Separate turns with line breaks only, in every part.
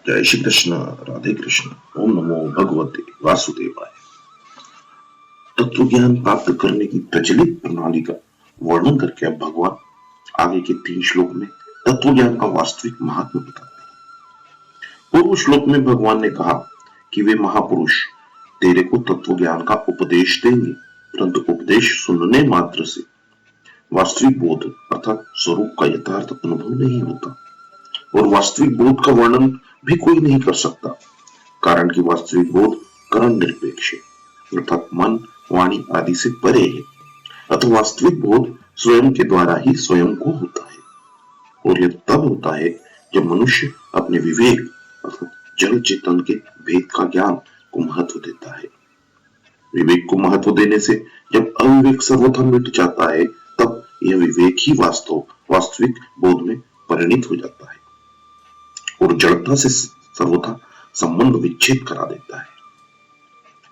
जय श्री कृष्ण। राधे कृष्ण। ओम नमो भगवते वासुदेवाय। तत्व ज्ञान प्राप्त करने की प्रचलित प्रणाली का वर्णन करके अब भगवान आगे के 3 श्लोक में तत्व ज्ञान का वास्तविक महात्मा बताते हैं। पूर्व श्लोक में भगवान ने कहा कि वे महापुरुष तेरे को तत्व ज्ञान का उपदेश देंगे, परंतु उपदेश सुनने मात्र से वास्तविक बोध अर्थात स्वरूप का यथार्थ अनुभव नहीं होता, और वास्तविक बोध का वर्णन भी कोई नहीं कर सकता, कारण कि वास्तविक बोध करण निरपेक्ष है, अर्थात मन वाणी आदि से परे है। अतः वास्तविक बोध स्वयं के द्वारा ही स्वयं को होता है, और यह तब होता है जब मनुष्य अपने विवेक अर्थात जड़ चेतन के भेद का ज्ञान को महत्व देता है। विवेक को महत्व देने से जब अविवेक सर्वथा मिट जाता है, तब यह विवेक ही वास्तविक बोध में परिणित हो जाता है और जड़ता से सर्वथा संबंध विच्छेद करा देता है।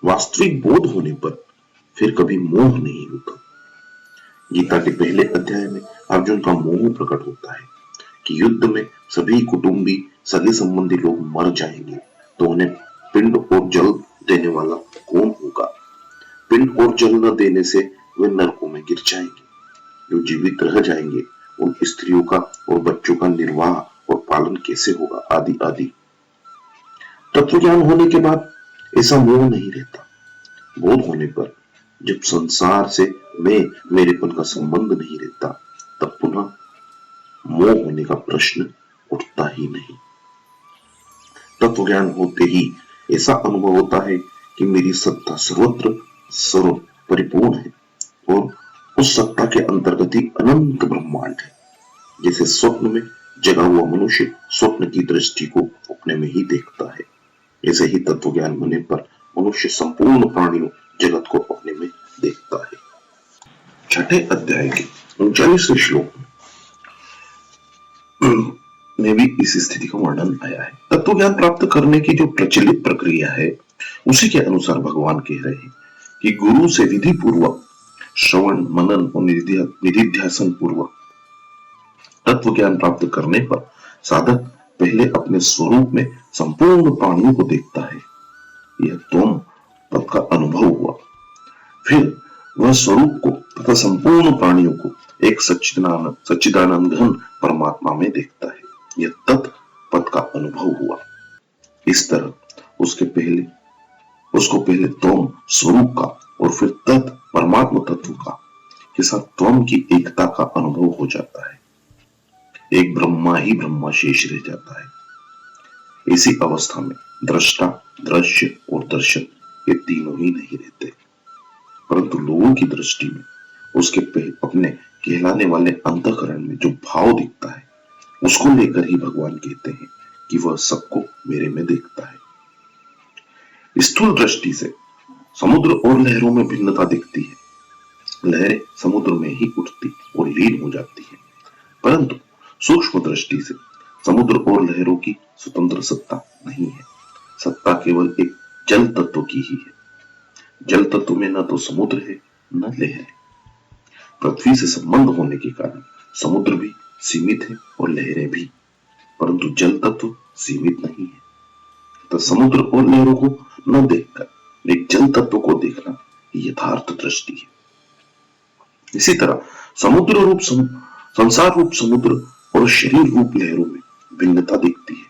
वास्तविक बोध होने पर फिर कभी मोह नहीं होता। गीता के पहले अध्याय में अर्जुन का मोह प्रकट होता है कि युद्ध में सभी कुटुंबी सगे संबंधी लोग मर जाएंगे, तो उन्हें पिंड और जल देने वाला कौन होगा। पिंड और जल न देने से वे नरकों में गिर जाएंगे, जो जीवित रह जाएंगे उन स्त्रियों का और बच्चों का निर्वाह और पालन कैसे होगा, आदि आदि। तत्व ज्ञान होने के बाद ऐसा मोह नहीं रहता। बोध होने पर जब संसार से मैं मेरेपन का संबंध नहीं रहता, तब पुनः मोह होने का प्रश्न उठता ही नहीं। तत्व ज्ञान होते ही ऐसा अनुभव होता है कि मेरी सत्ता सर्वत्र सर्व परिपूर्ण है, और उस सत्ता के अंतर्गत ही अनंत ब्रह्मांड है। जैसे स्वप्न में जगा हुआ मनुष्य स्वप्न की दृष्टि को अपने में ही देखता है, ऐसे ही तत्व ज्ञान होने पर मनुष्य संपूर्ण प्राणियों जगत को अपने में देखता है। छठे अध्याय के 39वें श्लोक में भी इस स्थिति का वर्णन आया है। तत्व ज्ञान प्राप्त करने की जो प्रचलित प्रक्रिया है, उसी के अनुसार भगवान कह रहे हैं कि गुरु से विधि पूर्वक श्रवण मनन और निधिध्यासन पूर्वक तत्व ज्ञान प्राप्त करने पर साधक पहले अपने स्वरूप में संपूर्ण प्राणियों को देखता है। यह त्वम पद का अनुभव हुआ। फिर वह स्वरूप को तथा संपूर्ण प्राणियों को एक सच्चिदानंद घन परमात्मा में देखता है। यह तत् पद का अनुभव हुआ। इस तरह उसको पहले त्वम स्वरूप का और फिर तत् परमात्मा तत्व का के साथ त्वम की एकता का अनुभव हो जाता है। एक ब्रह्मा ही ब्रह्मा शेष रह जाता है। इसी अवस्था में दृष्टा, दृश्य और दर्शन ये तीनों ही नहीं रहते, परंतु लोगों की दृष्टि में उसके अपने कहलाने वाले अंतःकरण में जो भाव दिखता है, उसको लेकर ही भगवान कहते हैं कि वह सबको मेरे में देखता है। स्थूल दृष्टि से समुद्र और लहरों में भिन्नता दिखती है। लहरें समुद्र में ही उठती और लीन हो जाती है, परंतु सूक्ष्म दृष्टि से समुद्र और लहरों की स्वतंत्र सत्ता नहीं है। सत्ता केवल एक जल तत्व की ही है। जल तत्व में न तो समुद्र है न लहर है। पृथ्वी से संबंध होने के कारण समुद्र भी सीमित है और लहरें भी, परंतु जल तत्व सीमित नहीं है। तो समुद्र और लहरों को न देखकर एक जल तत्व को देखना यथार्थ दृष्टि है। इसी तरह संसार रूप समुद्र और शरीर रूप लहरों में भिन्नता दिखती है।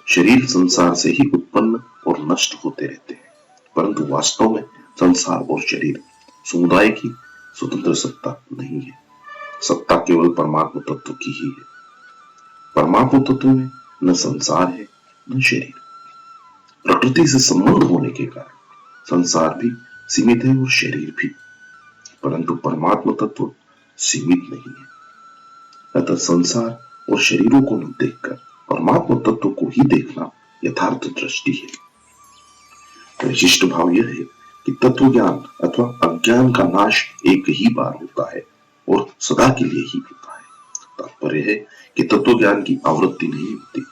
शरीर संसार से ही उत्पन्न और नष्ट होते रहते हैं, परंतु वास्तव में संसार और शरीर समुदाय की स्वतंत्र सत्ता नहीं है। सत्ता केवल परमात्मा तत्व की ही है। परमात्मा तत्व में न संसार है न शरीर। प्रकृति से संबंध होने के कारण संसार भी सीमित है और शरीर भी, परंतु परमात्मा तत्व सीमित नहीं है। अतः संसार और शरीरों को न देखकर परमात्मा तत्व को ही देखना यथार्थ दृष्टि है। विशिष्ट भाव यह है कि तत्व ज्ञान अथवा अज्ञान का नाश एक ही बार होता है और सदा के लिए ही होता है। तात्पर्य है कि तत्व ज्ञान की आवृत्ति नहीं होती।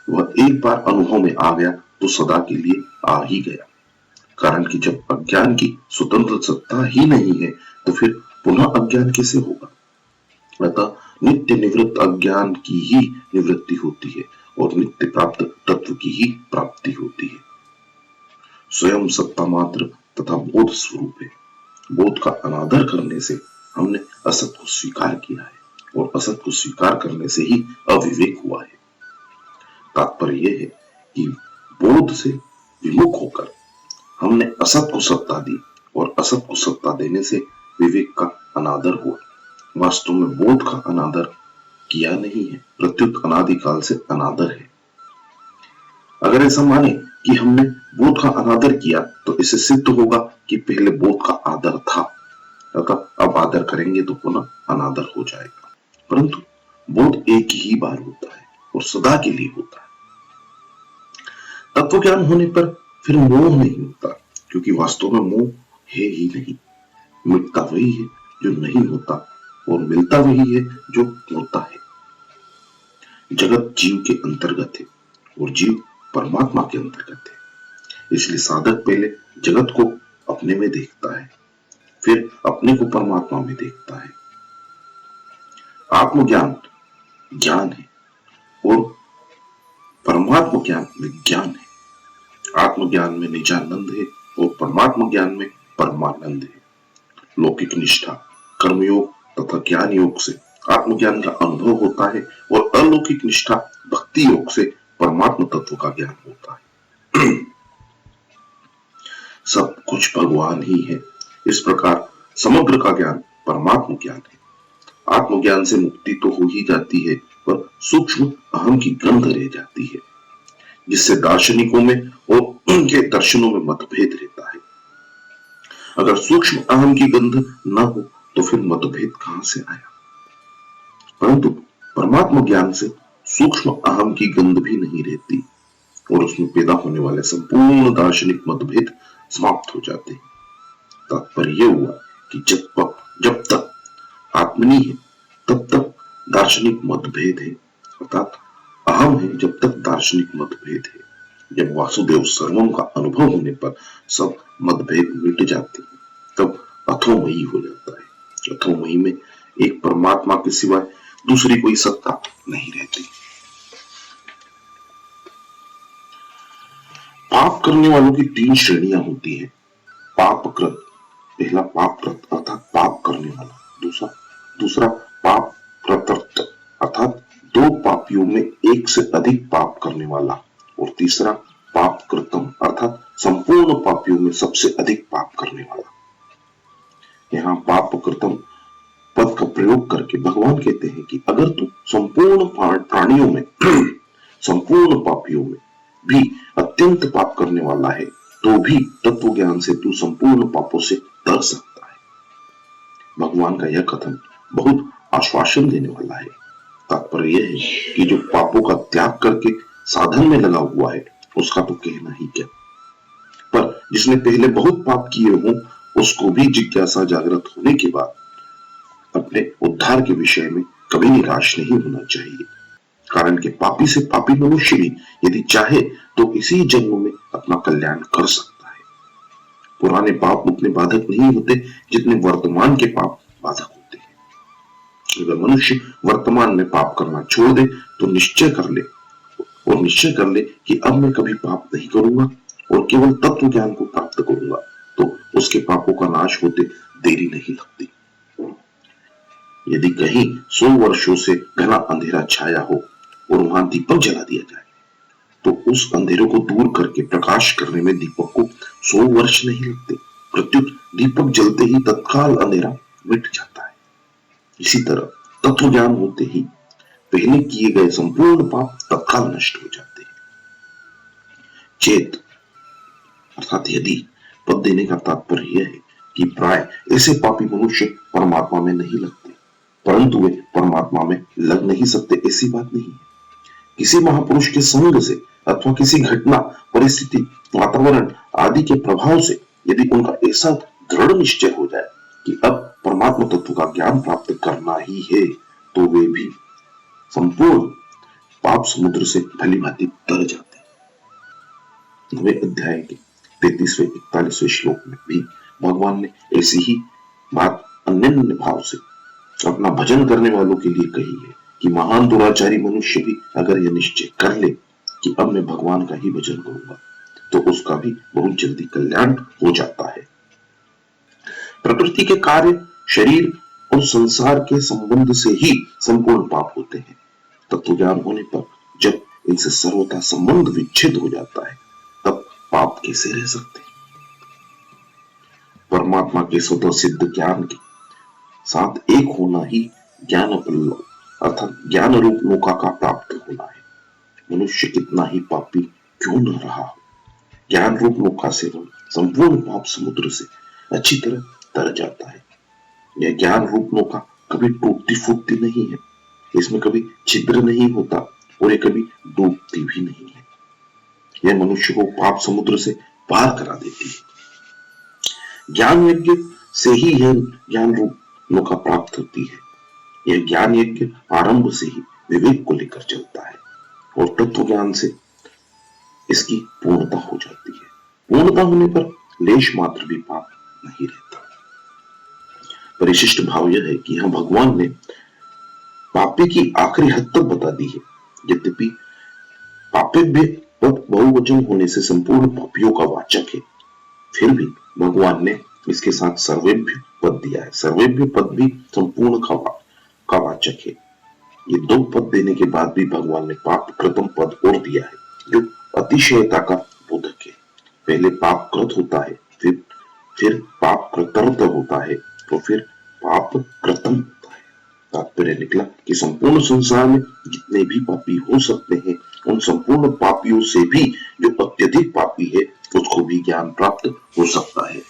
वह एक बार अनुभव में आ गया तो सदा के लिए आ ही गया, कारण कि जब अज्ञान की स्वतंत्र सत्ता ही नहीं है, तो फिर पुनः अज्ञान कैसे होगा। अतः नित्य निवृत्त अज्ञान की ही निवृत्ति होती है और नित्य प्राप्त तत्व की ही प्राप्ति होती है। स्वयं सत्ता मात्र तथा बोध स्वरूप है। बोध का अनादर करने से हमने असत को स्वीकार किया है और असत को स्वीकार करने से ही अविवेक हुआ है। तात्पर्य यह है कि बोध से विमुख होकर हमने असत को सत्ता दी और असत को सत्ता देने से विवेक का अनादर हुआ। वास्तव में बोध का अनादर किया नहीं है, प्रत्युत अनादिकाल से अनादर है। अगर ऐसा माने कि हमने बोध का अनादर किया तो इससे सिद्ध होगा कि पहले बोध का आदर था, अतः अब आदर करेंगे तो पुनः अनादर हो जाएगा। परंतु बोध एक ही बार होता है और सदा के लिए होता है। तत्व ज्ञान होने पर फिर मोह नहीं होता, क्योंकि वास्तव में मोह है ही नहीं। मिटता वही है जो नहीं होता और मिलता वही है जो होता है। जगत जीव के अंतर्गत है और जीव परमात्मा के अंतर्गत है। इसलिए साधक पहले जगत को अपने में देखता है, फिर अपने को परमात्मा में देखता है। आत्मज्ञान ज्ञान है और परमात्मा ज्ञान विज्ञान है। आत्मज्ञान में निजानंद है और परमात्मा ज्ञान में परमानंद है। लौकिक निष्ठा, कर्मयोग तथा ज्ञान योग से आत्मज्ञान का अनुभव होता है और अलौकिक निष्ठा भक्ति योग से परमात्मा तत्व का ज्ञान होता है। सब कुछ भगवान ही है, इस प्रकार समग्र का ज्ञान परमात्मा ज्ञान है। आत्मज्ञान से मुक्ति तो हो ही जाती है, पर सूक्ष्म अहम की गंध रह जाती है, जिससे दार्शनिकों में और उनके दर्शनों में मतभेद रहता है। अगर सूक्ष्म अहम की गंध न हो तो फिर मतभेद कहां से आया? परंतु परमात्मा ज्ञान से सूक्ष्म अहम की गंध भी नहीं रहती और उसमें पैदा होने वाले संपूर्ण दार्शनिक मतभेद समाप्त हो जाते हैं। तात्पर्य यह हुआ कि जब तक आत्मनी है तब तक दार्शनिक मतभेद है, अर्थात अहम है जब तक दार्शनिक मतभेद है। जब वासुदेव सर्वम का अनुभव होने पर सब मतभेद मिट जाते हैं, तब अथोमयी हो जाता है। अथोमयी में एक परमात्मा के सिवाय दूसरी कोई सत्ता नहीं रहती। पाप करने वालों की तीन श्रेणियां होती हैं। पापकृत, पहला पापकृत अर्थात पाप करने वाला, दूसरा पाप कृतर्थ अर्थात दो पापियों में एक से अधिक पाप करने वाला, और तीसरा पाप कृतम अर्थात संपूर्ण पापियों में सबसे अधिक पाप करने वाला। यहाँ पाप कृतम पद का प्रयोग करके भगवान कहते हैं कि अगर तू संपूर्ण प्राणियों में संपूर्ण पापियों में भी अत्यंत पाप करने वाला है तो भी तत्व ज्ञान से तू संपूर्ण पापों से तर सकता है। भगवान का यह कथन बहुत आश्वासन देने वाला है। तात्पर्य यह है कि जो पापों का त्याग करके साधन में लगा हुआ है उसका तो कहना ही क्या, पर जिसने पहले बहुत पाप किए हों उसको भी जिज्ञासा जागृत होने के बाद अपने उद्धार के विषय में कभी निराश नहीं होना चाहिए। कारण कि पापी से पापी मनुष्य भी यदि चाहे तो इसी जन्म में अपना कल्याण कर सकता है। पुराने पाप उतने बाधक नहीं होते जितने वर्तमान के पाप बाधक होते हैं। अगर मनुष्य वर्तमान में पाप करना छोड़ दे तो निश्चय कर ले कि अब मैं कभी पाप नहीं करूंगा और केवल तत्व ज्ञान को प्राप्त करूंगा, तो उसके पापों का नाश होते देरी नहीं लगती। यदि कहीं 100 वर्षों से घना अंधेरा छाया हो और वहां दीपक जला दिया जाए तो उस अंधेरे को दूर करके प्रकाश करने में दीपक को 100 वर्ष नहीं लगते, प्रत्युत दीपक जलते ही तत्काल अंधेरा मिट जाता है। इसी तरह तत्व ज्ञान होते ही पहले किए गए संपूर्ण पाप तत्काल नष्ट हो जाते हैं। चेत अर्थात यदि पद देने का तात्पर्य यह है कि प्राय ऐसे पापी मनुष्य परमात्मा में नहीं लगते, परंतु वे परमात्मा में लग नहीं सकते ऐसी बात नहीं है। किसी महापुरुष के संग से अथवा किसी घटना, परिस्थिति, वातावरण आदि के प्रभाव से यदि उनका ऐसा दृढ़ निश्चय हो जाए कि अब परमात्मा तत्व का ज्ञान प्राप्त करना ही है, तो वे भी संपूर्ण पाप समुद्र से भली भांति तर जाते हैं। 9वें अध्याय के 33वें 41वें श्लोक में भी भगवान ने ऐसी ही बात अन्य भाव से अपना भजन करने वालों के लिए कही है कि महान दुराचारी मनुष्य भी अगर यह निश्चय कर ले कि अब मैं भगवान का ही भजन करूंगा तो उसका भी बहुत जल्दी कल्याण हो जाता है। प्रकृति के कार्य, शरीर और संसार के संबंध से ही संपूर्ण पाप होते हैं। तत्व ज्ञान होने पर जब इनसे सर्वथा संबंध विच्छेद हो जाता है तब पाप कैसे रह सकते हैं। परमात्मा के स्वतः सिद्ध ज्ञान के साथ एक होना ही ज्ञान अर्थात ज्ञान रूप नौका का प्राप्त होना है। मनुष्य कितना ही पापी क्यों न रहा हो, ज्ञान रूप नौका से वह संपूर्ण पाप समुद्र से अच्छी तरह तर जाता है। यह ज्ञान रूप नौका कभी टूटती फूटती नहीं है, इसमें कभी छिद्र नहीं होता और ये कभी डूबती भी नहीं है। यह मनुष्य को पाप समुद्र से पार करा देती है। ज्ञान यज्ञ से ही यह ज्ञान रूप नौका प्राप्त होती है। यह ज्ञान यज्ञ आरंभ से ही विवेक को लेकर चलता है और तत्व ज्ञान से इसकी पूर्णता हो जाती है। पूर्णता होने पर लेश मात्र भी पाप नहीं रहता। परिशिष्ट भाव यह है कि यहां भगवान ने पापी की आखिरी हद तक बता दी है। यद्यपि पापिभ्य पद बहुवचन होने से संपूर्ण पापियों का वाचक है, फिर भी भगवान ने इसके साथ सर्वेभ्य पद दिया है। सर्वेभ्य पद भी संपूर्ण का वाचक है। ये दो पद देने के बाद भी भगवान ने पाप कृतम पद और दिया है जो अतिशयता का बोधक है। पहले पाप कृत होता है, फिर पाप कृतर्थ होता है, तो फिर पाप कृतम होता है। तात्पर्य निकला कि संपूर्ण संसार में जितने भी पापी हो सकते हैं उन संपूर्ण पापियों से भी जो अत्यधिक पापी है उसको भी ज्ञान प्राप्त हो सकता है।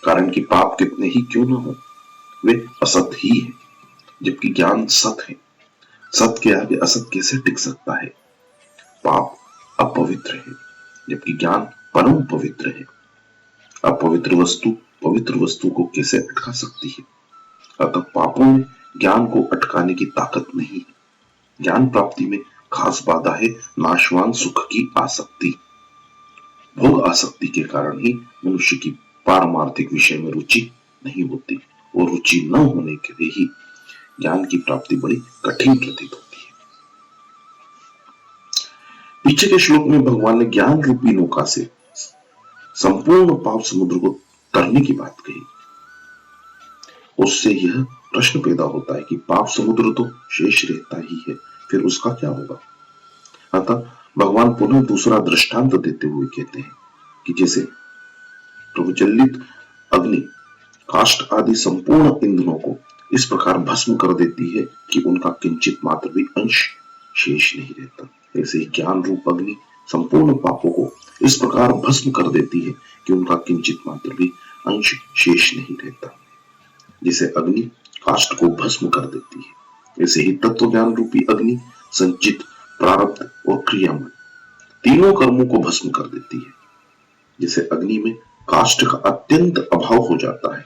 कारण कि पाप कितने ही क्यों न हो, वे असत ही है, जबकि ज्ञान सत है। सत के आगे असत कैसे टिक सकता है। पाप अपवित्र है जबकि ज्ञान परम पवित्र है। अपवित्र वस्तु पवित्र वस्तु को कैसे अटका सकती है। अतः पापों में ज्ञान को अटकाने की ताकत नहीं है। ज्ञान प्राप्ति में खास बाधा है नाशवान सुख की आसक्ति। भोग आसक्ति के कारण ही मनुष्य की पारमार्थिक विषय में रुचि नहीं होती और रुचि न होने के लिए ही ज्ञान की प्राप्ति बड़ी कठिन प्रतीत होती है। पीछे के श्लोक में भगवान ने ज्ञान रूपी नौका से संपूर्ण पाप समुद्र को तरने की बात कही। उससे यह प्रश्न पैदा होता है कि पाप समुद्र तो शेष रहता ही है, फिर उसका क्या होगा। अतः भगवान पुनः दूसरा दृष्टांत देते हुए कहते हैं कि जैसे प्रज्वलित अग्नि काष्ठ आदि संपूर्ण ईंधनों को इस प्रकार भस्म कर देती है कि उनका किंचित मात्र भी अंश शेष नहीं रहता, ऐसे ही ज्ञान रूप अग्नि संपूर्ण पापों को इस प्रकार भस्म कर देती है कि उनका किंचित मात्र भी अंश शेष नहीं रहता। जिसे अग्नि काष्ठ को भस्म कर देती है, ऐसे ही तत्व ज्ञान रूपी अग्नि संचित, प्रारब्ध और क्रियामय तीनों कर्मों को भस्म कर देती है। जिसे अग्नि में काष्ठ का अत्यंत अभाव हो जाता है,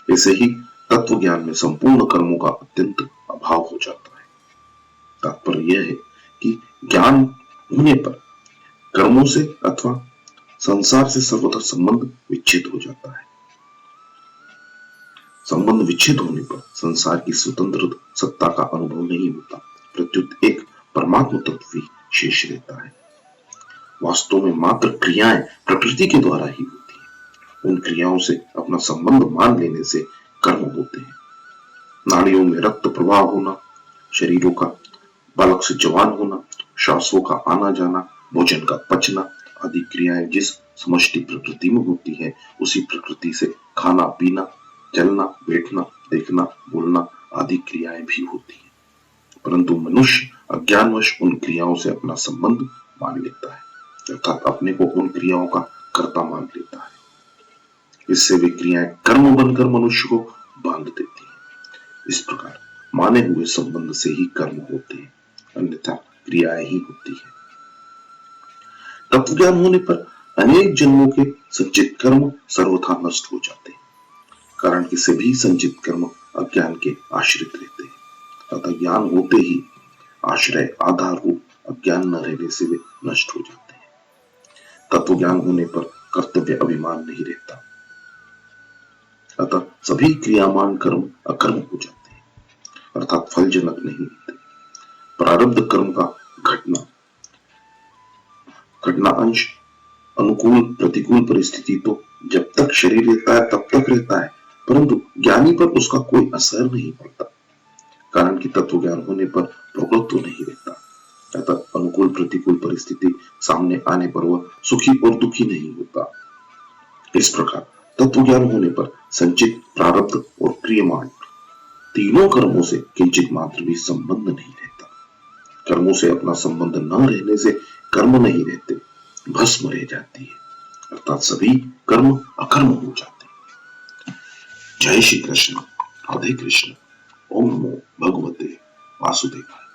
ऐसे ही तत्व ज्ञान में संपूर्ण कर्मों का अत्यंत अभाव हो जाता है। तात्पर्य यह है कि ज्ञान होने पर कर्मों से अथवा संसार से सर्वथा संबंध विच्छेद हो जाता है। संबंध विच्छेद होने पर संसार की स्वतंत्र सत्ता का अनुभव नहीं होता, प्रत्युत एक परमात्म तत्व ही शेष रहता है। वास्तव में मात्र क्रियाएं प्रकृति के द्वारा ही होती हैं। उन क्रियाओं से अपना संबंध मान लेने से कर्म होते हैं। नाड़ियों में रक्त प्रवाह होना, शरीरों का बालक से जवान होना, श्वासों का आना जाना, भोजन का पचना आदि क्रियाएं जिस समष्टि प्रकृति में होती है, उसी प्रकृति से खाना पीना, चलना बैठना, देखना बोलना आदि क्रियाएं भी होती हैं। परंतु मनुष्य अज्ञानवश उन क्रियाओं से अपना संबंध मान लेता है, अर्थात अपने को उन क्रियाओं का कर्ता मान लेता है। इससे वे क्रियाएं कर्म बनकर मनुष्य को बांध देती हैं। इस प्रकार माने हुए संबंध से ही कर्म होते हैं, अन्यथा क्रियाएं ही होती है। तत्व ज्ञान होने पर अनेक जन्मों के संचित कर्म सर्वथा नष्ट हो जाते हैं, कारण कि सभी संचित कर्म अज्ञान के आश्रित रहते हैं। अतः ज्ञान होते ही आश्रय आधार रूप अज्ञान न रहने से वे नष्ट हो जाते हैं। तत्व ज्ञान होने पर कर्तव्य अभिमान नहीं रहता, अतः सभी क्रियामान कर्म अकर्म हो जाते हैं। अर्थात फलजनक नहीं होते। प्रारब्ध कर्म का घटना घटना अंश अनुकूल प्रतिकूल परिस्थिति तो जब तक शरीर रहता है तब तक रहता है, परंतु ज्ञानी पर उसका कोई असर नहीं पड़ता, कारण कि तत्व ज्ञान होने पर प्रकृति नहीं रहता। अतः अनुकूल प्रतिकूल परिस्थिति सामने आने पर वह सुखी और दुखी नहीं होता। इस प्रकार तत्व ज्ञान होने पर संचित प्रारब्ध और क्रियमाण तीनों कर्मों से किंचित मात्र भी संबंध नहीं रहता। कर्मों से अपना संबंध न रहने से कर्म नहीं रहते, भस्म रह जाती है, अर्थात सभी कर्म अकर्म हो जाते हैं। जय श्री कृष्ण, राधे कृष्ण। ओम नमो भगवते वासुदेवाय।